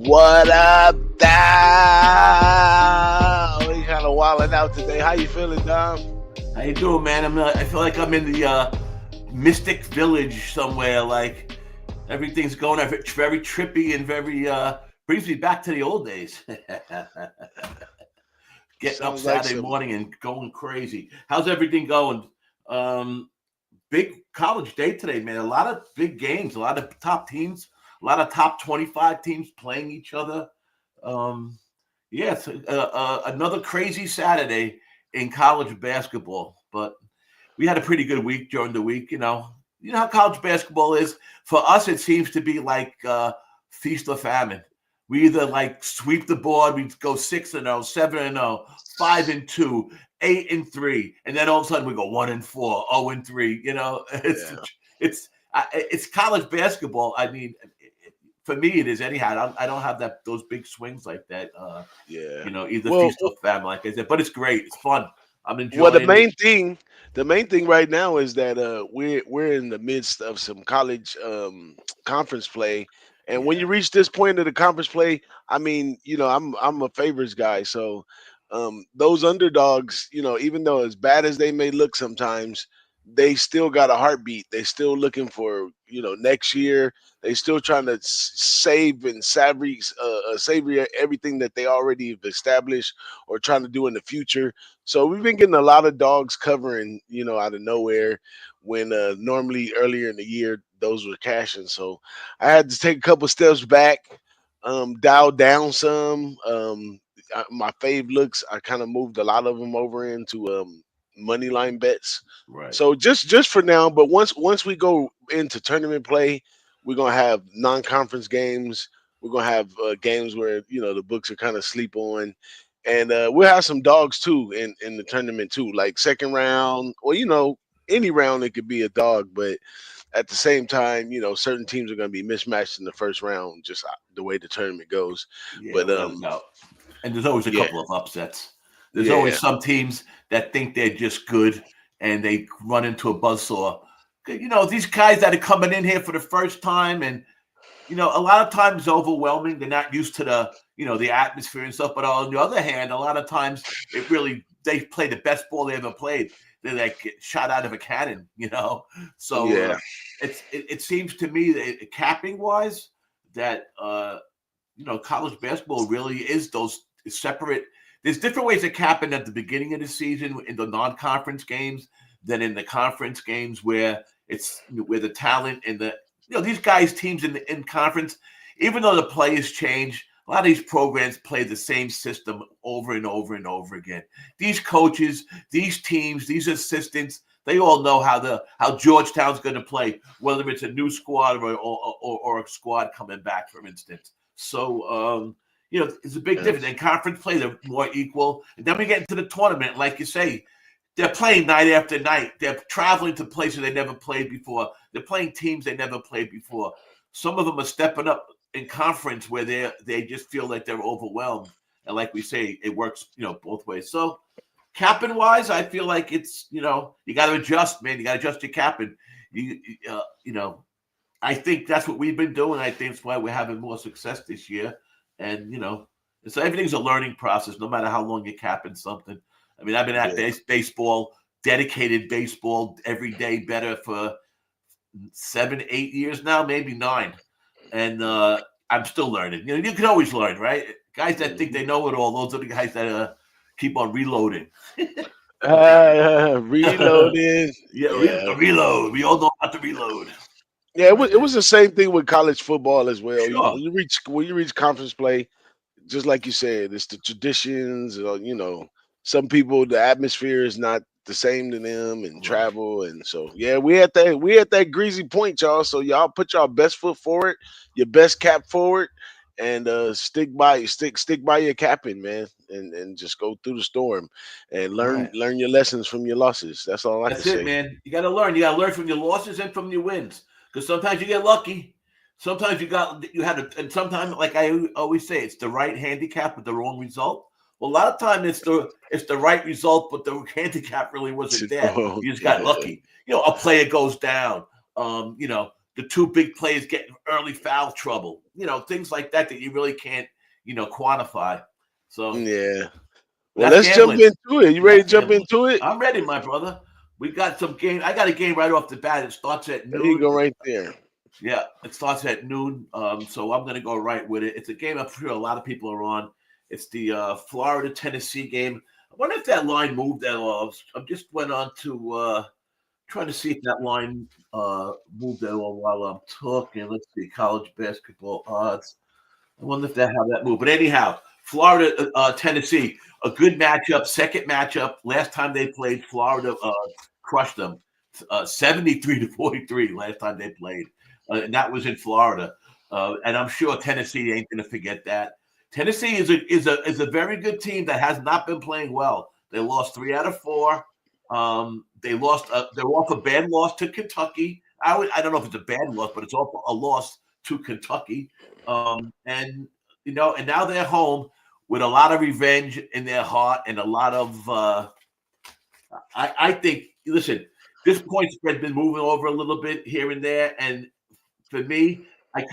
What up, Dom? We kind of wilding out today. How you feeling, Dom? How you doing, man? I feel like I'm in the mystic village somewhere. Like everything's going very trippy and very brings me back to the old days. Getting up Sounds like Saturday some. morning and going crazy. How's everything going? Big college day today, man. A lot of big games, a lot of top teams, a lot of top 25 teams playing each other. Um, yeah, it's another crazy Saturday in college basketball. But we had a pretty good week during the week. You know how college basketball is. For us, it seems to be like feast or famine. We either like sweep the board, we go 6-0, 7-0, 5-2, 8-3, and then all of a sudden we go 1-4, 0-3. It's Yeah. it's college basketball. I mean, for me, it is anyhow. I don't have those big swings like that. Yeah. Either Well, feast or famine, like I said. But it's great. It's fun. I'm well, enjoying it. the main thing right now is that we're in the midst of some college conference play, and when Yeah. you reach this point of the conference play, I mean, I'm a favorites guy, so those underdogs, even though as bad as they may look sometimes, they still got a heartbeat. They still looking for next year. They still trying to save and savor everything that they already have established or trying to do in the future. So we've been getting a lot of dogs covering, out of nowhere when normally earlier in the year those were cashing. So I had to take a couple steps back, dial down some. My fave looks, I kind of moved a lot of them over into money line bets. Right. So just for now, but once we go into tournament play, we're gonna have non-conference games. We're gonna have games where the books are kind of sleep on, and we'll have some dogs too in the tournament too, like second round or any round it could be a dog, but at the same time, certain teams are going to be mismatched in the first round, just the way the tournament goes. Yeah, But without a doubt. And there's always a yeah, couple of upsets. There's always yeah, some teams that think they're just good and they run into a buzzsaw. These guys that are coming in here for the first time, and a lot of times overwhelming. They're not used to the atmosphere and stuff. But on the other hand, a lot of times they play the best ball they ever played. They like get shot out of a cannon. So yeah, it seems to me that capping wise that college basketball really is those separate. There's different ways of capping at the beginning of the season in the non-conference games than in the conference games where it's where the talent and the these guys teams in conference, even though the players change, a lot of these programs play the same system over and over and over again. These coaches, these teams, these assistants, they all know how Georgetown's going to play, whether it's a new squad or a squad coming back, for instance. So it's a big yeah, difference. In conference play, they're more equal. And then we get into the tournament, like you say, they're playing night after night. They're traveling to places they never played before. They're playing teams they never played before. Some of them are stepping up in conference where they just feel like they're overwhelmed. And like we say, it works, both ways. So capping wise, I feel like it's, you got to adjust, man. You got to adjust your capping. I think that's what we've been doing. I think that's why we're having more success this year. And, so everything's a learning process, no matter how long you're capping something. I mean, I've been at yeah. baseball, dedicated baseball every day better for 7, 8 years now, maybe 9. And I'm still learning. You can always learn, right? Guys that think Mhm. they know it all, those are the guys that keep on reloading. Reloaded. Yeah, Yeah, reload. We all know how to reload. yeah. It was the same thing with college football as well. Sure. When you reach conference play, just like you said, it's the traditions. Some people, the atmosphere is not the same to them and Right. travel. And so yeah, we at that greasy point, y'all. So y'all put y'all best foot forward, your best cap forward, and stick by your capping, man, and just go through the storm and learn Right. learn your lessons from your losses. That's all I can That's it, say. man. You got to learn. You got to learn from your losses and from your wins. Because sometimes you get lucky. Sometimes you had to, and sometimes, like I always say, it's the right handicap with the wrong result. Well, a lot of time it's the right result, but the handicap really wasn't there. Oh, You just got yeah. lucky. A player goes down. The two big players get in early foul trouble. Things like that you really can't quantify. So Yeah. Well, that's let's jump gambling. into it. You ready That's to jump gambling. into it? I'm ready, my brother. We got some game. I got a game right off the bat. It starts at There you noon. go, right there. Yeah, it starts at noon. So I'm gonna go right with it. It's a game I'm sure a lot of people are on. It's the Florida Tennessee game. I wonder if that line moved at all. I just went on to trying to see if that line moved at all while I'm talking. Let's see, college basketball odds. I wonder if that how that moved. But anyhow, Florida, Tennessee, a good matchup, second matchup. Last time they played, Florida crushed them, 73-43. Last time they played, and that was in Florida. And I'm sure Tennessee ain't going to forget that. Tennessee is a very good team that has not been playing well. They lost 3 out of 4. They lost. They're off a bad loss to Kentucky. I don't know if it's a bad loss, but it's off a loss to Kentucky. And now they're home with a lot of revenge in their heart and a lot of. I think. Listen, this point spread been moving over a little bit here and there, and for me, I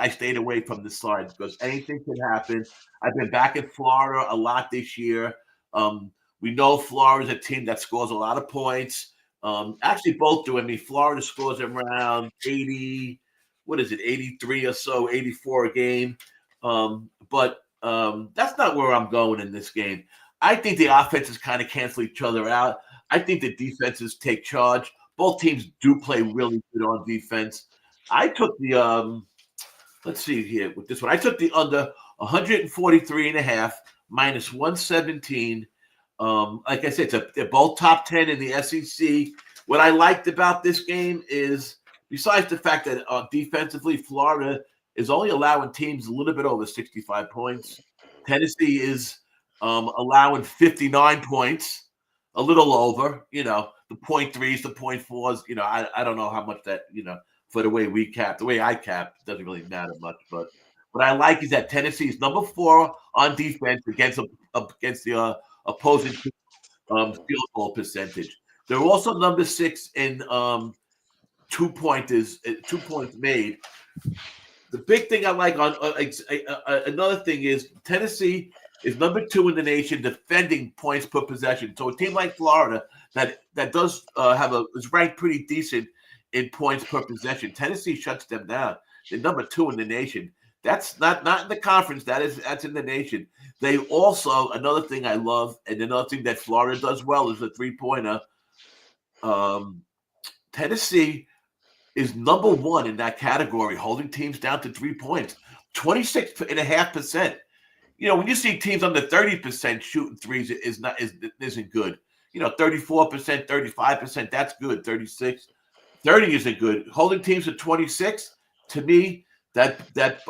stayed away from the side because anything can happen. I've been back in Florida a lot this year. Um, we know Florida's a team that scores a lot of points. Actually, both do. I mean, Florida scores around 80, what is it, 83 or so, 84 a game. But that's not where I'm going in this game. I think the offenses kind of cancel each other out. I think the defenses take charge. Both teams do play really good on defense. I took the let's see here with this one. I took the under 143 and a half minus 117. Like I said, they're both top 10 in the SEC. What I liked about this game is, besides the fact that defensively, Florida is only allowing teams a little bit over 65 points. Tennessee is allowing 59 points, a little over. The point threes, the point fours. I don't know how much that for the way we cap, the way I cap, doesn't really matter much. But what I like is that Tennessee is number 4 on defense against the opposing field goal percentage. They're also number 6 in 2 points made. The big thing I like on another thing is Tennessee is number 2 in the nation defending points per possession. So a team like Florida that does is ranked pretty decent in points per possession. Tennessee shuts them down. They're number 2 in the nation. That's not in the conference. That's in the nation. They also, another thing I love, and another thing that Florida does well, is the 3-pointer. Tennessee is number 1 in that category, holding teams down to 3 points, 26.5%. When you see teams under 30% shooting threes, isn't good. 34%, 35%, that's good. 36, 30 isn't good. Holding teams at 26, to me, that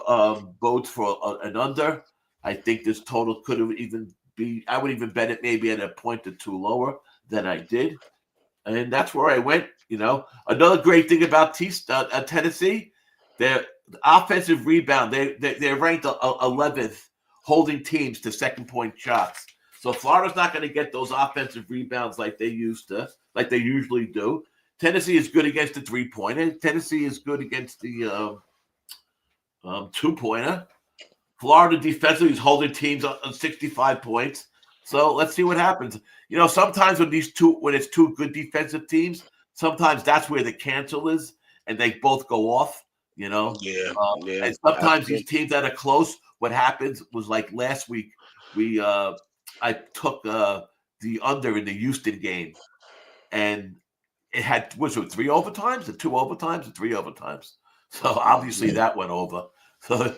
bodes for an under. I think this total could have even be. I would even bet it maybe at a point or two lower than I did, and that's where I went. Another great thing about Tennessee, their offensive rebound. They're ranked 11th, holding teams to second point shots. So Florida's not going to get those offensive rebounds like they usually do. Tennessee is good against the 3-pointer. Tennessee is good against the 2-pointer. Florida defensively is holding teams on 65 points. So let's see what happens. Sometimes when it's two good defensive teams, sometimes that's where the cancel is, and they both go off. Yeah, yeah, And sometimes these absolutely. teams that are close, what happens was like last week, I took the under in the Houston game, and it had, was it 3 overtimes, or 2 overtimes, or 3 overtimes? So obviously that went over. So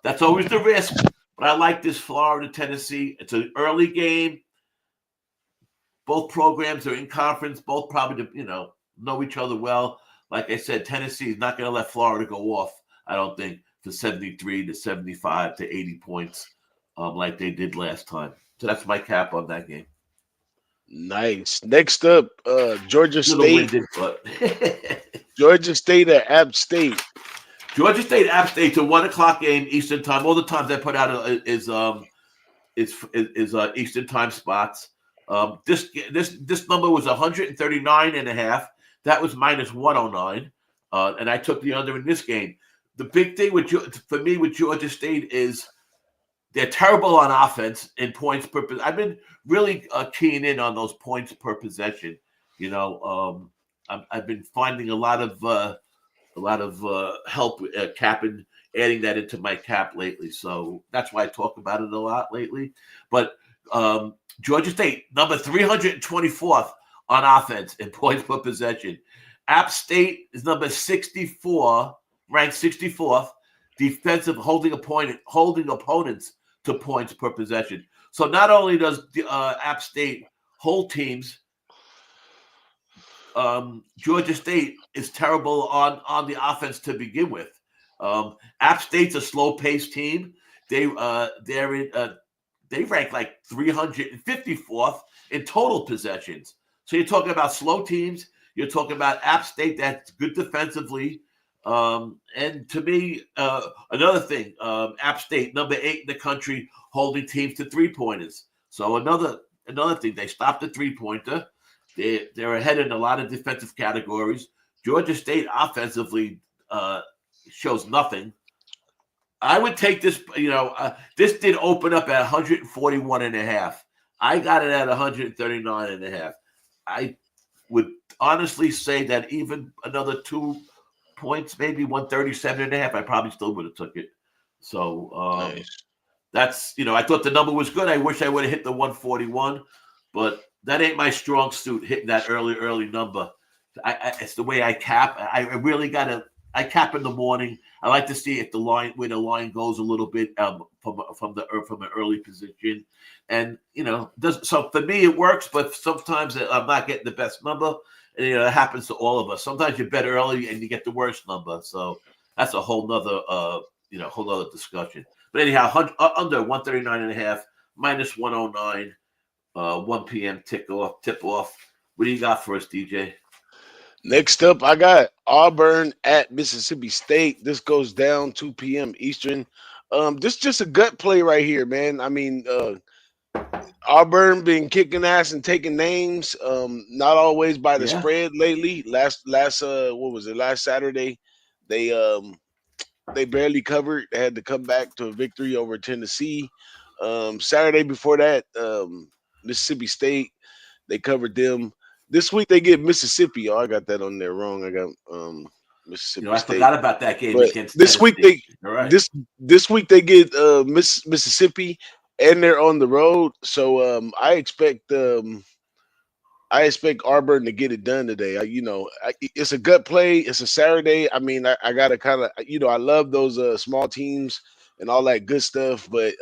that's always the risk. But I like this Florida Tennessee. It's an early game. Both programs are in conference. Both probably know each other well. Like I said, Tennessee is not going to let Florida go off. I don't think to 73 to 75 to 80 points, like they did last time. So that's my cap on that game. Nice. Next up, Georgia Little State. winded, but Georgia State at App State. Georgia State, App State, to 1 o'clock game Eastern time. All the times I put out is Eastern time spots. This number was 139 and a half. That was minus 109, and I took the under in this game. The big thing for me with Georgia State is they're terrible on offense in points per. I've been really keying in on those points per possession. I've been finding a lot of help capping, adding that into my cap lately. So that's why I talk about it a lot lately. But Georgia State, number 324th on offense in points per possession. App State is number 64, ranked 64th, defensive holding opponents to points per possession. So not only does App State hold teams, Georgia State is terrible on the offense to begin with. App State's a slow-paced team. They rank like 354th in total possessions. So you're talking about slow teams. You're talking about App State that's good defensively. And to me, another thing, App State, number 8 in the country, holding teams to three-pointers. So another thing, they stopped the three-pointer. They're ahead in a lot of defensive categories. Georgia State offensively shows nothing. I would take this, this did open up at 141 and a half. I got it at 139 and a half. I would honestly say that even another 2 points, maybe 137 and a half, I probably still would have took it. So Nice. that's, I thought the number was good. I wish I would have hit the 141, but that ain't my strong suit, hitting that early number. It's the way I cap. I really I cap in the morning. I like to see if where the line goes a little bit from an early position, and so for me it works. But sometimes I'm not getting the best number, and it happens to all of us. Sometimes you bet early and you get the worst number. So that's a whole nother whole other discussion. But anyhow, under 139 and a half, minus 109. 1 p.m. tip off. What do you got for us, DJ? Next up, I got Auburn at Mississippi State. This goes down 2 p.m. Eastern. This is just a gut play right here, man. I mean, Auburn been kicking ass and taking names. Not always by the Yeah, spread lately. Last what was it? Last Saturday, they barely covered. They had to come back to a victory over Tennessee. Saturday before that, Mississippi State, they covered them. This week they get Mississippi. Oh, I got that on there wrong. I got Mississippi I State. forgot about that game But against this week Tennessee. they All right. this week they get Mississippi, and they're on the road. So I expect Auburn to get it done today. It's a gut play. It's a Saturday. I mean, I gotta kind of, I love those small teams and all that good stuff, but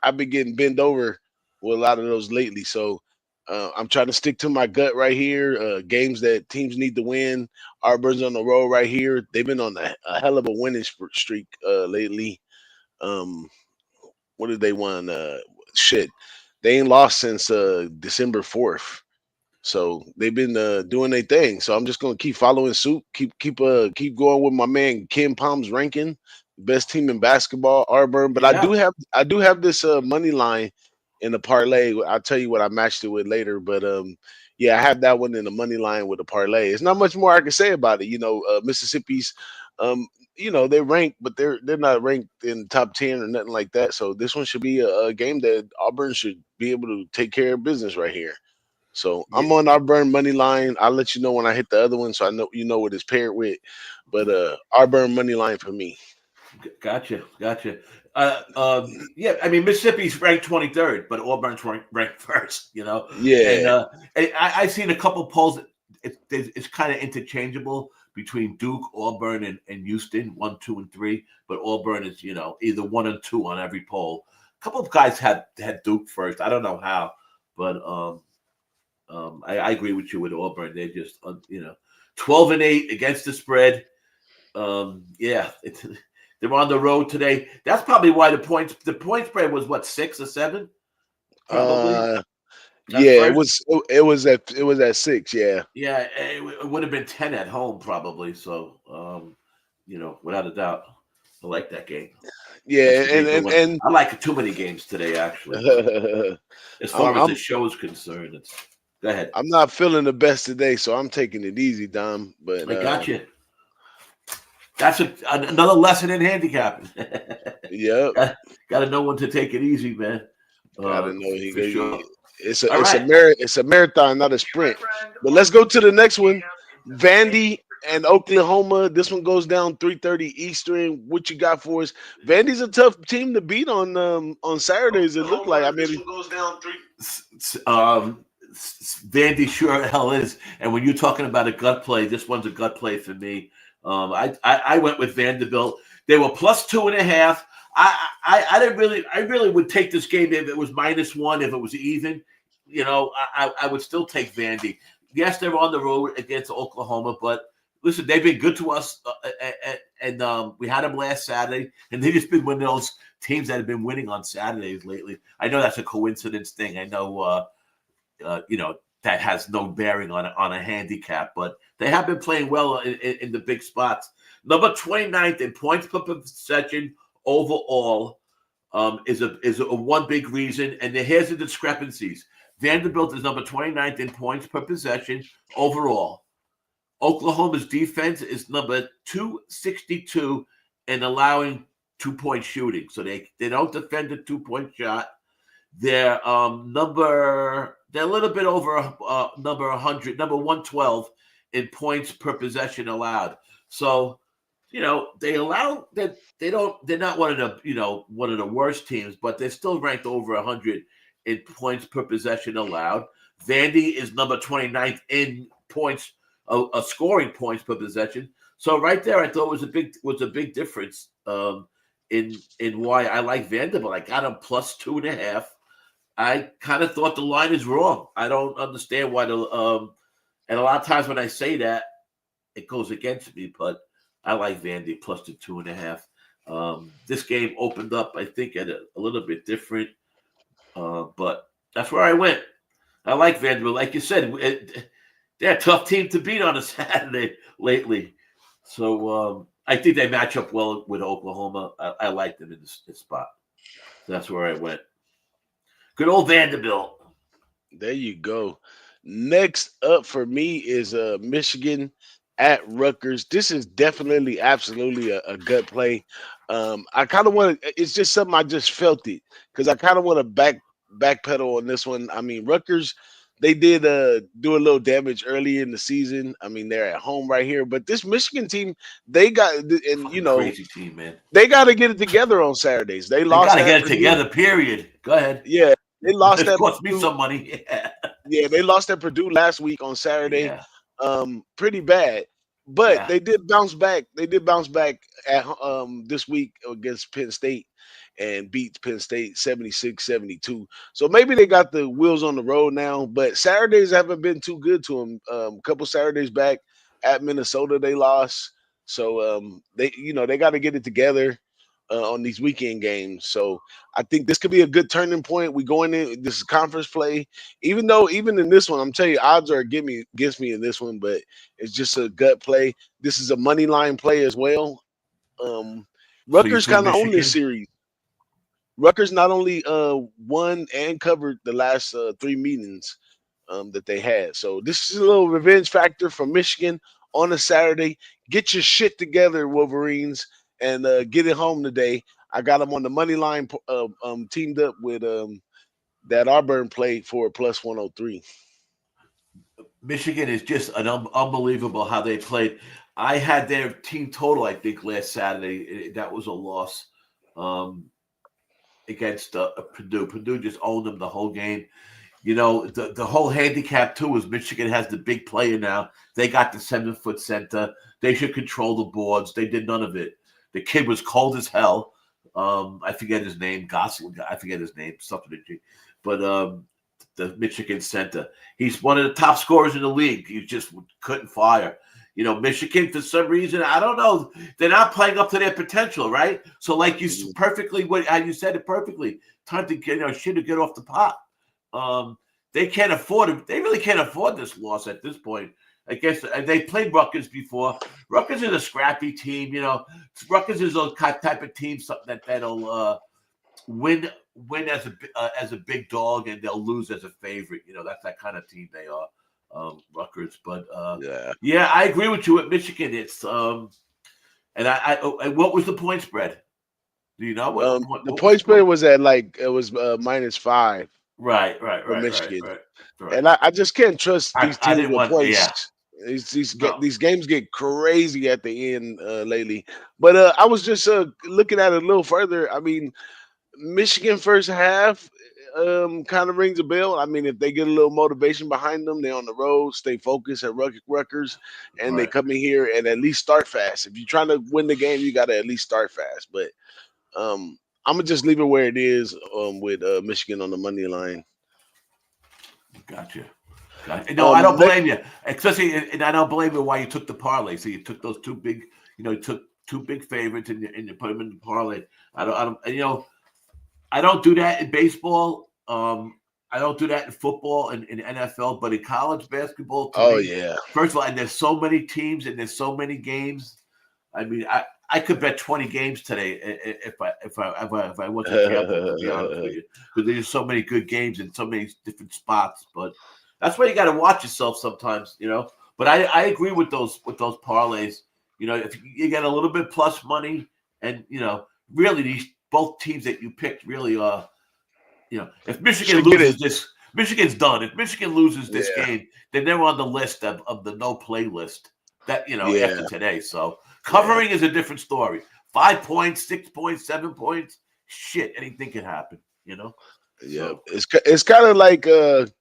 I've been getting bent over with a lot of those lately. So I'm trying to stick to my gut right here. Games that teams need to win. Auburn's on the road right here. They've been on a hell of a winning streak lately. Um, what did they won? Shit, they ain't lost since December 4th. So they've been doing their thing. So I'm just gonna keep following suit, keep going with my man Ken Palm's ranking, best team in basketball, Auburn. But Yeah. I do have this money line in the parlay. I'll tell you what I matched it with later. But yeah, I have that one in the money line with the parlay. It's not much more I can say about it. Mississippi's um, they rank, but they're not ranked in the top 10 or nothing like that. So this one should be a game that Auburn should be able to take care of business right here. So Yeah. I'm on Auburn money line. I'll let you know when I hit the other one, so I know what it's paired with. But Auburn money line for me. Gotcha. Yeah, I mean Mississippi's ranked 23rd, but Auburn's ranked first. And Yeah, I've seen a couple polls. It's kind of interchangeable between Duke, Auburn, and Houston, 1, 2, and 3. But Auburn is either 1 and 2 on every poll. A couple of guys had Duke first. I don't know how, but I agree with you with Auburn. They're just 12-8 against the spread. Yeah, they're on the road today. That's probably why the point spread was what, 6 or 7, probably. Uh, At yeah, first. it was at 6. Yeah, Yeah, it would have been 10 at home probably. So, without a doubt, I like that game. That's yeah, a and major one. and I like too many games today, actually. But and as I'm far as the I'm show is concerned, go ahead. I'm not feeling the best today, so I'm taking it easy, Dom. But I got you. That's another lesson in handicapping. yep, Got to know when to take it easy, man. gotta know For sure. All it's a right. it's a marathon, not a sprint. But let's go to the next one. Vandy and Oklahoma. This one goes down 3:30 Eastern. What you got for us? Vandy's a tough team to beat on Saturdays. It looked like. I mean, Um, Vandy sure hell is. And when you're talking about a gut play, this one's a gut play for me. I went with Vanderbilt. They were +2.5. I didn't really. I really would take this game if it was -1. If it was even, I would still take Vandy. Yes, they're on the road against Oklahoma, but listen, they've been good to us, and we had them last Saturday, and they've just been one of those teams that have been winning on Saturdays lately. I know that's a coincidence thing. I know, that has no bearing on a handicap, but they have been playing well in the big spots. Number 29th in points per possession overall is a one big reason, and here's the discrepancies. Vanderbilt is number 29th in points per possession overall. Oklahoma's defense is number 262 in allowing 2-point shooting. So they don't defend a 2-point shot. They're a little bit over number 100, number 112 in points per possession allowed. So, they allow that they're not one of the worst teams, but they're still ranked over 100 in points per possession allowed. Vandy is number 29th in points, scoring points per possession. So right there, I thought was a big difference in why I like Vanderbilt. I got them +2.5. I kind of thought the line is wrong. I don't understand why and a lot of times when I say that, it goes against me, but I like Vandy plus the 2.5. This game opened up, I think, at a little bit different, but that's where I went. I like Vanderbilt. Like you said, they're a tough team to beat on a Saturday lately. So I think they match up well with Oklahoma. I like them in this spot. So that's where I went. Good old Vanderbilt. there you go. Next up for me is Michigan at Rutgers. This is definitely, absolutely a gut play. I kind of want to. It's just something I just felt it because I kind of want to backpedal on this one. I mean, Rutgers, they did do a little damage early in the season. I mean, they're at home right here, but this Michigan team, they got and Fucking crazy team, man. they got to get it together on Saturdays. They They got lost to at get it Purdue. together, period. Go ahead. Yeah, they lost It at cost me Purdue. some money. Yeah. Yeah, they lost at Purdue last week on Saturday. Yeah. Pretty bad. But Yeah. they did bounce back. They did bounce back at this week against Penn State and beat Penn State 76-72. So maybe they got the wheels on the road now, but Saturdays haven't been too good to them. A couple Saturdays back at Minnesota they lost. So they got to get it together on these weekend games. So I think this could be a good turning point. We going in this is conference play. Even in this one, I'm telling you, odds are against me in this one, but it's just a gut play. This is a money line play as well. Um, So you Rutgers threw kind of own this Michigan. series. Rutgers not only won and covered the last three meetings that they had. So this is a little revenge factor for Michigan on a Saturday. Get your shit together, Wolverines, and get it home today. I got them on the money line, teamed up with that Auburn play for +103. Michigan is just unbelievable how they played. I had their team total, I think, last Saturday. That was a loss um, against Purdue. Purdue just owned them the whole game. The whole handicap too is Michigan has the big player now. They got the 7-foot center. They should control the boards. They did none of it. The kid was cold as hell. I forget his name. Gosling. I forget his name. Something. But the Michigan center. He's one of the top scorers in the league. You just couldn't fire. Michigan, for some reason, I don't know, they're not playing up to their potential, right? So, like you Mhm. perfectly, how you said it perfectly, time to shit to get off the pot. They can't afford it. They really can't afford this loss at this point. I guess they played Rutgers before. Rutgers is a scrappy team. Rutgers is a type of team something that'll win as a big dog, and they'll lose as a favorite. That's that kind of team they are, Rutgers. But Yeah. yeah, I agree with you at Michigan. It's and and what was the point spread? Do you know The what was point the spread point? was at like it was -5 Right, right, for right, right, Michigan, right, right. and I just can't trust these I teams didn't with want, points. yeah, no, These games get crazy at the end lately. But I was just looking at it a little further. I mean, Michigan first half kind of rings a bell. I mean, if they get a little motivation behind them, they're on the road, stay focused at Rutgers, and they right. come in here and at least start fast. If you're trying to win the game, you got to at least start fast. But I'm gonna just leave it where it is with Michigan on the money line. Gotcha. No, I don't Next, blame you. Especially, and I don't blame you why you took the parlay. So you took those two big, you took two big favorites and you put them in the parlay. I don't do that in baseball. I don't do that in football and in NFL, but in college basketball, to oh me, yeah, first of all, and there's so many teams and there's so many games. I mean, I could bet 20 games today if I wasn't careful, to be honest with you, because there's so many good games in so many different spots. But that's why you got to watch yourself sometimes. But I agree with those parlays. If you get a little bit plus money, and really these both teams that you picked really are. If Michigan should get loses it. this, Michigan's done. If Michigan loses this Yeah, game, then they're on the list of the no play list. That yeah, after today. So yeah, covering is a different story. 5 points, 6 points, 7 points. Shit, anything can happen. yeah. So It's kind of like beat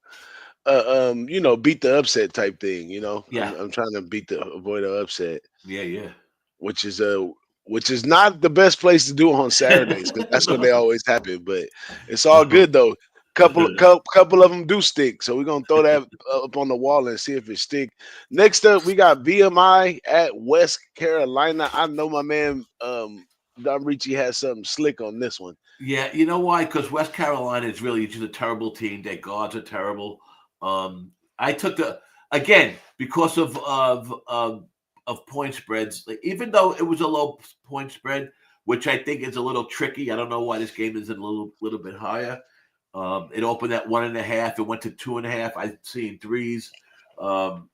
the upset type thing. yeah, I'm trying to avoid an upset, yeah, yeah. which is which is not the best place to do on Saturdays because that's when they No. always happen. But it's all good though. Couple of them do stick, so we're gonna throw that up on the wall and see if it stick. Next up, we got VMI at West Carolina. I know my man Don Ricci has something slick on this one. Yeah, you know why? Because West Carolina is really just a terrible team. Their guards are terrible. I took the again because of point spreads. Like, even though it was a low point spread, which I think is a little tricky. I don't know why this game isn't a little bit higher. It opened at 1.5. It went to 2.5. I've seen threes. Um,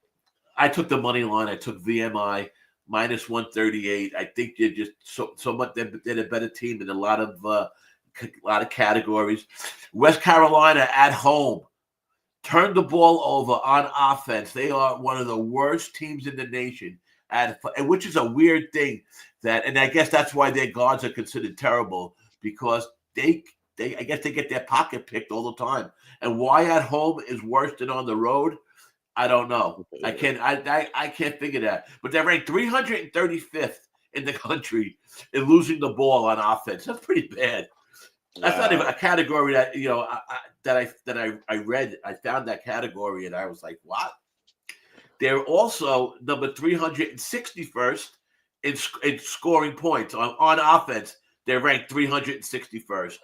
I took the money line. I took VMI -138. I think they're just so much. They're a better team in a lot of categories. West Carolina at home turned the ball over on offense. They are one of the worst teams in the nation which is a weird thing and I guess that's why their guards are considered terrible because they I guess they get their pocket picked all the time. And why at home is worse than on the road, I don't know. I can't figure that. But they're ranked 335th in the country in losing the ball on offense. That's pretty bad. That's not even Wow. a category that I read. I found that category and I was like, what? They're also number 361st in scoring points on offense. They're ranked 361st.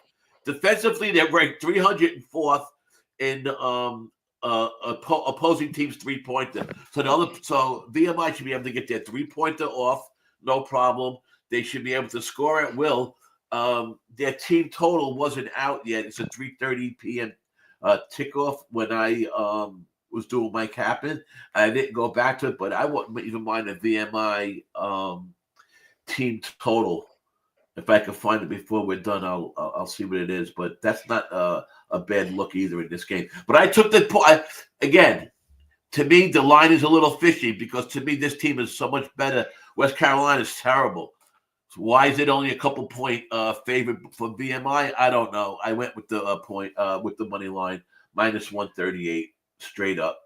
Defensively, they're ranked 304th in opposing teams 3-pointer. So VMI should be able to get their 3-pointer off, no problem. They should be able to score at will. Their team total wasn't out yet. It's a 3:30 p.m. Tick off when I was doing my capping. I didn't go back to it, but I wouldn't even mind a VMI team total. If I can find it before we're done, I'll see what it is. But that's not a bad look either in this game. But I took again. To me, the line is a little fishy because to me, this team is so much better. West Carolina is terrible. So why is it only a couple point favorite for VMI? I don't know. I went with the point with the money line -138 straight up.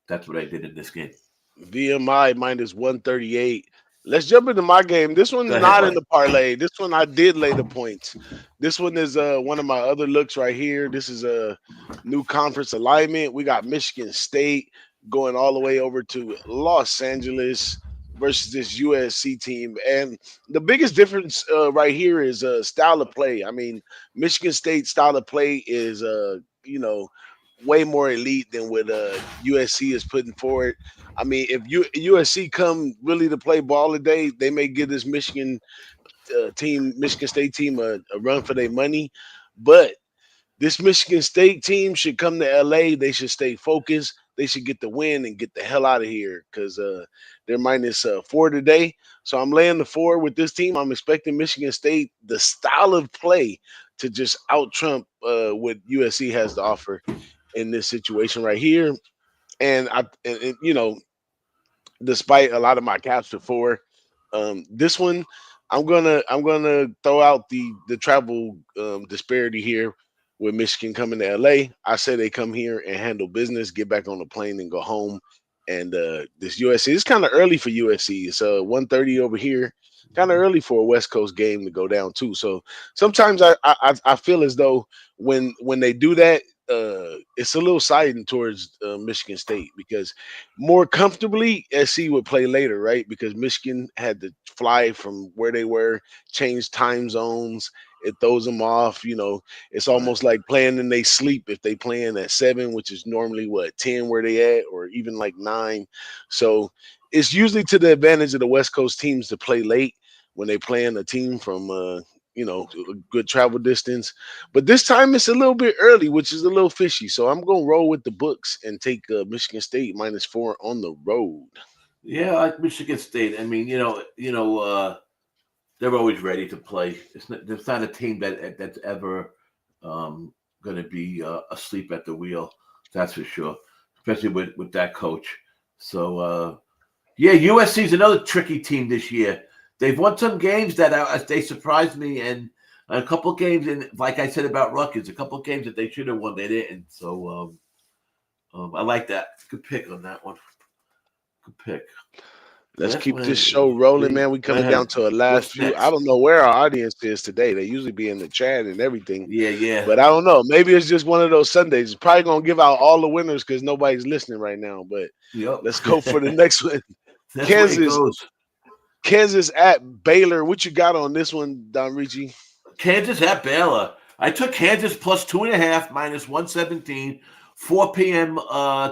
That's what I did in this game. VMI -138. Let's jump into my game. This Go one's ahead, not in buddy. the parlay. This one I did lay the points. This one is one of my other looks right here. This is a new conference alignment. We got Michigan State going all the way over to Los Angeles versus this USC team. And the biggest difference right here is style of play. I mean, Michigan State style of play is way more elite than what USC is putting forward. I mean, if USC come really to play ball today, they may give this Michigan State team, a run for their money. But this Michigan State team should come to LA. They should stay focused. They should get the win and get the hell out of here because they're minus four today. So I'm laying the four with this team. I'm expecting Michigan State, the style of play, to just out trump what USC has to offer in this situation right here. And despite a lot of my caps before, this one I'm gonna throw out the travel disparity here with Michigan coming to LA. I say they come here and handle business, get back on the plane and go home. And this USC, it's kind of early for USC. It's 1:30 over here. Kind of early for a West Coast game to go down too. So sometimes I feel as though when they do that, it's a little siding towards Michigan State because more comfortably, SC would play later, right? Because Michigan had to fly from where they were, change time zones. It throws them off. It's Right. almost like playing in they sleep if they playing at 7, which is normally what 10 where they at, or even like 9. So it's usually to the advantage of the West Coast teams to play late when they playing a team from a good travel distance. But this time it's a little bit early, which is a little fishy. So I'm gonna roll with the books and take Michigan State minus 4 on the road. Yeah, like Michigan State. I mean, they're always ready to play. It's not a team that's ever going to be asleep at the wheel. That's for sure, especially with that coach. So yeah, USC is another tricky team this year. They've won some games that they surprised me, and a couple games, and like I said about Rutgers, a couple games that they should have won, they didn't. So I like that. Good pick on that one. Good pick. Let's Last keep one this is show rolling, the. man. We Go coming down ahead. to a last What's few. I next? don't know where our audience is today. They usually be in the chat and everything, Yeah, yeah. but I don't know. Maybe it's just one of those Sundays. It's probably gonna give out all the winners because nobody's listening right now. But Yep. let's go for the next one. That's the way it Kansas, goes. Kansas at Baylor. What you got on this one, Don Ricci? Kansas at Baylor. I took Kansas plus 2.5 minus 117, 4 p.m.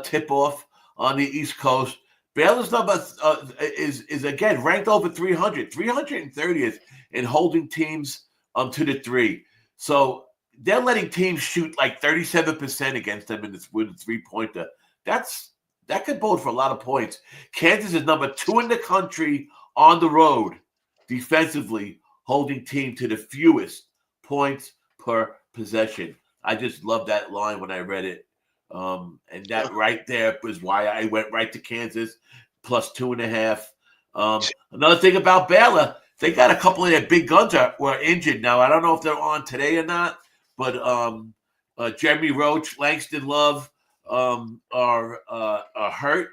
Tip off on the East Coast. Baylor's number is again ranked over 300, 330th in holding teams to the three. So they're letting teams shoot like 37% against them with a 3-pointer. That could bode for a lot of points. Kansas is number 2 in the country on the road defensively, holding team to the fewest points per possession. I just love that line when I read it. And that right there was why I went right to Kansas plus 2.5. Another thing about Baylor, they got a couple of their big guns were injured now. I don't know if they're on today or not, but Jeremy Roach, Langston Love are hurt.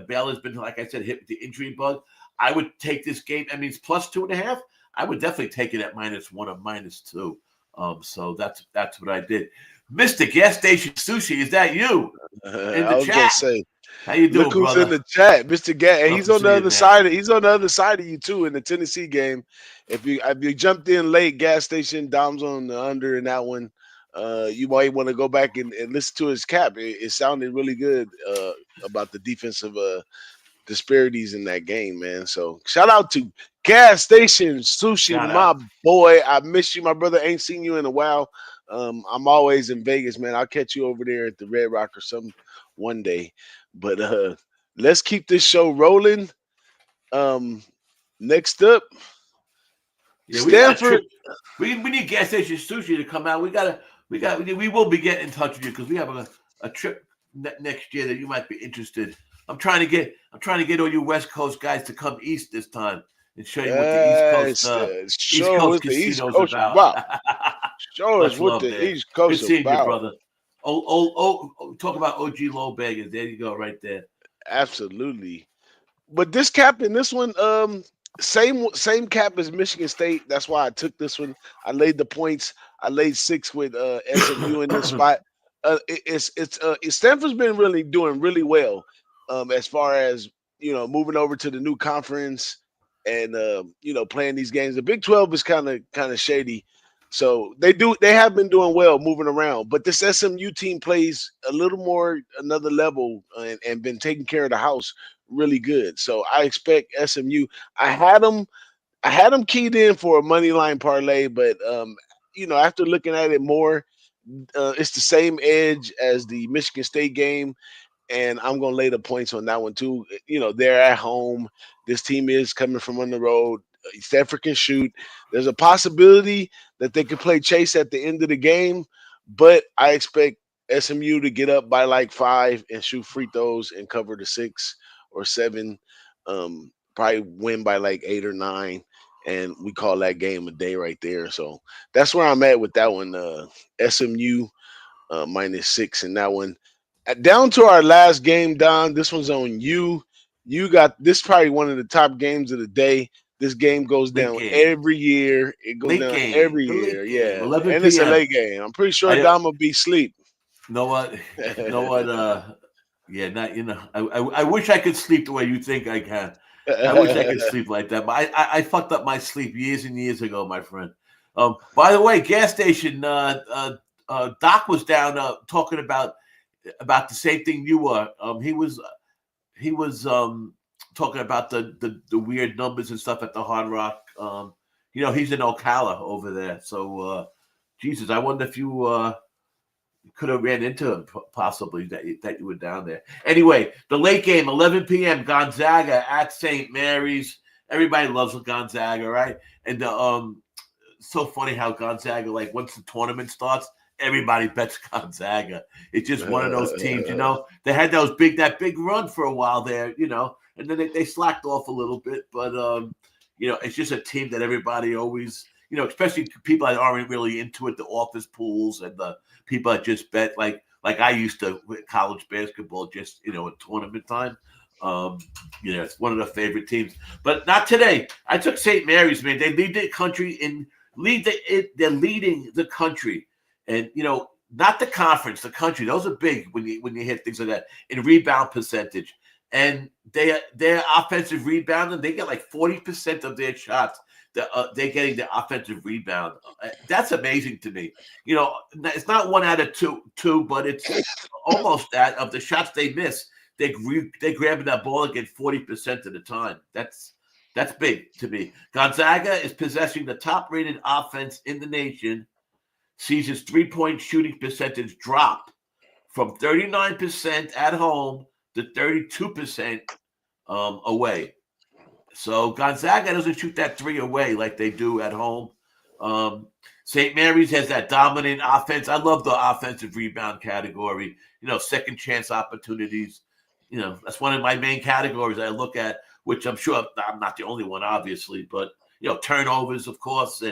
Baylor's been, like I said, hit with the injury bug. I would take this game. I mean, it's plus 2.5. I would definitely take it at -1 or -2. So that's what I did. Mr. Gas Station Sushi, is that you in I the was gonna chat? say, How you look doing, who's in brother? the chat, Mr. Gat, and Love he's to on the see you, other man. side. He's on the other side of you too in the Tennessee game. If you jumped in late, gas station, Dom's on the under in that one. You might want to go back and listen to his cap. It sounded really good about the defensive disparities in that game, man. So shout out to Gas Station Sushi, Shout my out. boy. I miss you, my brother. Ain't seen you in a while. I'm always in Vegas, man. I'll catch you over there at the Red Rock or some one day. But let's keep this show rolling. Um, next up, Yeah, we got a Stanford. trip. We need Gas Station Sushi to come out. We will be getting in touch with you because we have a trip next year that you might be interested. I'm trying to get all you West Coast guys to come east this time and show you what the Yes, East show us Coast the East casinos Coast about. about. Show us Much what love the there. East Good Coast seeing you, about. brother. Talk about OG Low Beggars. There you go, right there. Absolutely. but this cap in this one, same cap as Michigan State. That's why I took this one. I laid the points. I laid 6 with SMU in this spot. Stanford's been really doing really well, as far as moving over to the new conference and playing these games. The Big 12 is kind of shady. So they have been doing well moving around, but this SMU team plays a little more another level and been taking care of the house really good. So I expect SMU. I had them. I had them keyed in for a money line parlay, but after looking at it more, it's the same edge as the Michigan State game, and I'm gonna lay the points on that one too. They're at home. This team is coming from on the road. Stanford can shoot. There's a possibility that they could play chase at the end of the game, but I expect SMU to get up by like 5 and shoot free throws and cover the 6 or 7. Probably win by like 8 or 9, and we call that game a day right there. So that's where I'm at with that one. SMU -6 in that one. Down to our last game, Don. This one's on you. You got this probably one of the top games of the day. This game goes Late down game. every year. It goes Late down game. every The year. late game. Yeah, 11 and it's a p.m. late game. I'm pretty sure I Dom will be asleep. know what. Know what. Yeah. Not. I wish I could sleep the way you think I can. I wish I could sleep like that, but I fucked up my sleep years and years ago, my friend. By the way, gas station. Doc was down talking about the same thing you were. He was talking about the weird numbers and stuff at the Hard Rock. He's in Ocala over there. So, Jesus, I wonder if you could have ran into him possibly that you were down there. Anyway, the late game, 11 p.m. Gonzaga at St. Mary's. Everybody loves Gonzaga, right? And so funny how Gonzaga, like once the tournament starts, everybody bets Gonzaga. It's just one of those teams, They had that big run for a while there, and then they slacked off a little bit. But it's just a team that everybody always, especially people that aren't really into it, the office pools and the people that just bet like I used to with college basketball, just at tournament time. It's one of the favorite teams, but not today. I took St. Mary's, man. They lead the country they're leading the country, and not the conference, the country. Those are big when you hit things like that in rebound percentage, and their offensive rebounding, they get like 40% of their shots. They're getting the offensive rebound. That's amazing to me. It's not 1 out of 2, but it's almost that of the shots they miss. They grabbing that ball again 40% of the time. That's big to me. Gonzaga is possessing the top-rated offense in the nation. Sees his three-point shooting percentage drop from 39% at home to 32% away. So Gonzaga doesn't shoot that three away like they do at home. St. Mary's has that dominant offense. I love the offensive rebound category. Second chance opportunities. That's one of my main categories I look at, which I'm sure I'm not the only one, obviously, but turnovers, of course,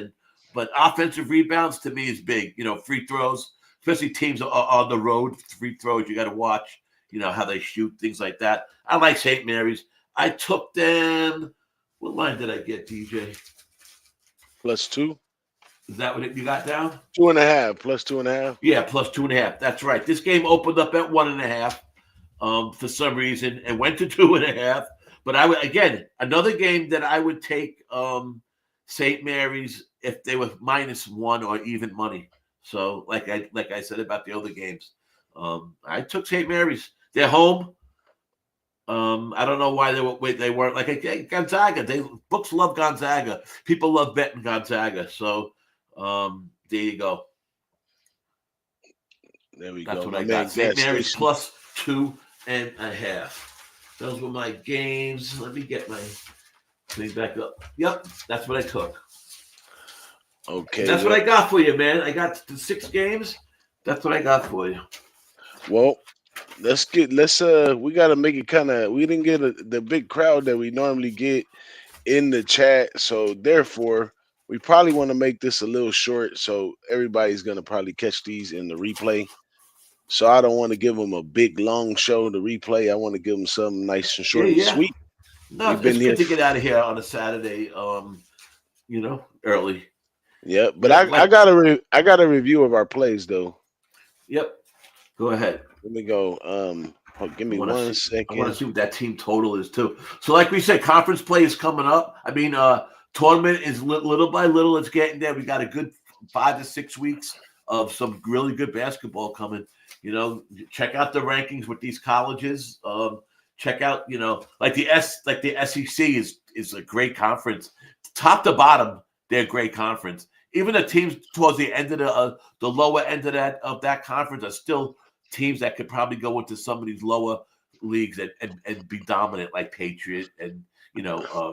but offensive rebounds to me is big. Free throws, especially teams are on the road. Free throws, you got to watch. How they shoot, things like that. I like St. Mary's. I took them. What line did I get, DJ? +2. Is that what you got down? 2.5 +2.5. Yeah, +2.5. That's right. This game opened up at 1.5 for some reason and went to 2.5. But I would, again, another game that I would take St. Mary's if they were -1 or even money. So like I said about the other games, I took St. Mary's. They're home. I don't know why they weren't like Gonzaga. Books love Gonzaga. People love betting Gonzaga. So there you go. There we That's go. what My I man got. St. gas Mary's station. +2.5. Those were my games. Let me get my thing back up. Yep, that's what I took. Okay, That's what I got for you, man. I got the 6 games. That's what I got for you. well, we gotta make it we didn't get the big crowd that we normally get in the chat, so therefore we probably want to make this a little short so everybody's gonna probably catch these in the replay. So I don't want to give them a big long show to replay. I want to give them something nice and Yeah, short and yeah. sweet. No, We've it's been good here. to get out of here on a Saturday. Early. Yep. But Yeah, I like got I got a review of our plays though. yep. Go ahead. Let me go. Give I me want to one see. I want to second. see what that team total is too. So, like we said, conference play is coming up. I mean, tournament is little by little. It's getting there. We got a good 5 to 6 weeks of some really good basketball coming. Check out the rankings with these colleges. Check out, like the SEC is a great conference, top to bottom. They're a great conference. Even the teams towards the end of the lower end of that conference are still teams that could probably go into some of these lower leagues and be dominant, like Patriot and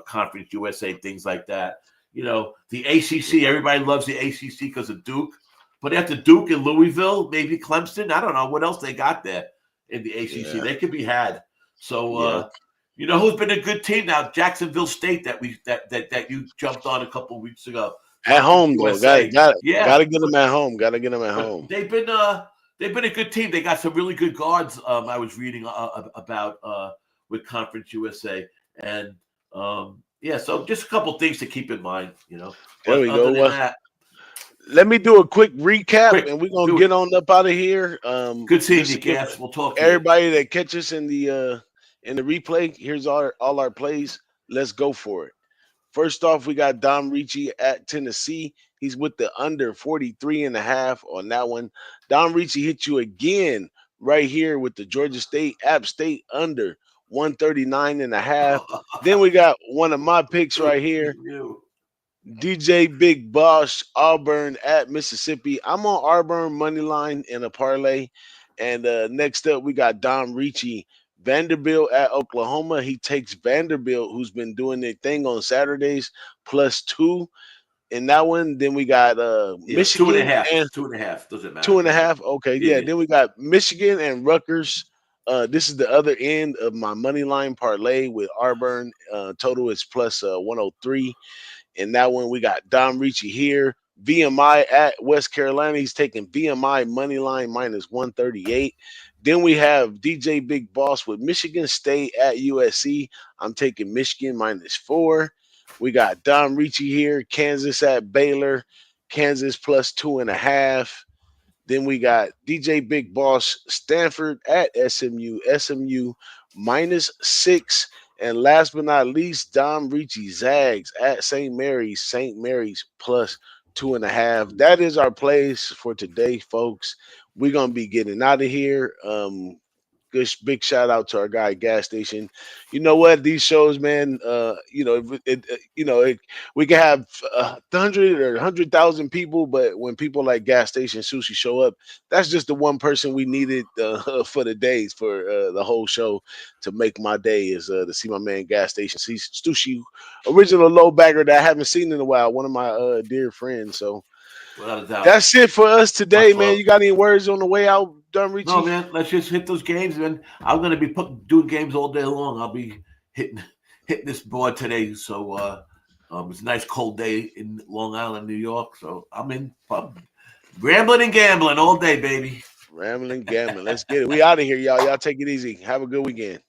Conference USA, things like that. The ACC. Everybody loves the ACC because of Duke, but after Duke and Louisville, maybe Clemson. I don't know what else they got there in the ACC. Yeah. They could be had. So Yep. who's been a good team now? Jacksonville State that you jumped on a couple of weeks ago. At Conference home though. USA. Got Yeah, to get them at home. Got to get them at but home. they've been a good team. They got some really good guards. I was reading about with Conference USA, and yeah, so just a couple things to keep in mind. There But we other go. than Well, that, let me do a quick recap, quick, and we're gonna do it. get on up out of here. Good seeing Just you, to give Gas. We'll talk to you. everybody that catches in the replay. Here's all our plays. Let's go for it. First off, we got Dom Ricci at Tennessee. He's with the under 43.5 on that one. Dom Ricci hit you again right here with the Georgia State App State under 139.5. Then we got one of my picks right here. You. DJ Big Boss Auburn at Mississippi. I'm on Auburn money line in a parlay. And next up, we got Dom Ricci Vanderbilt at Oklahoma. He takes Vanderbilt, who's been doing their thing on Saturdays, +2 in that one. Then we got Yeah, two and a Michigan half. and Two and a half. Doesn't matter. 2.5. Okay, yeah. Yeah. Then we got Michigan and Rutgers. This is the other end of my money line parlay with Auburn. Total is plus 103. And that one we got Dom Ricci here. VMI at West Carolina. He's taking VMI money line -138. Then we have DJ Big Boss with Michigan State at USC. I'm taking Michigan -4. We got Dom Ricci here. Kansas at Baylor. Kansas +2.5. Then we got DJ Big Boss Stanford at SMU. SMU -6. And last but not least, Dom Ricci Zags at St. Mary's. St. Mary's +2.5. That is our plays for today, folks. We're gonna be getting out of here. Good big shout out to our guy Gas Station. You know what? These shows, man. We can have 100,000 people, but when people like Gas Station Sushi show up, that's just the one person we needed for the days for the whole show to make my day is to see my man Gas Station Sushi, original low bagger that I haven't seen in a while. One of my dear friends. So Without a doubt. that's it for us today, Much man. love. You got any words on the way out, Don No, Ricci? man. Let's just hit those games, man. I'm gonna be doing games all day long. I'll be hitting this board today. So it's a nice cold day in Long Island, New York. So I'm rambling and gambling all day, baby. Rambling, gambling. Let's get it. We out of here, y'all. Y'all take it easy. Have a good weekend.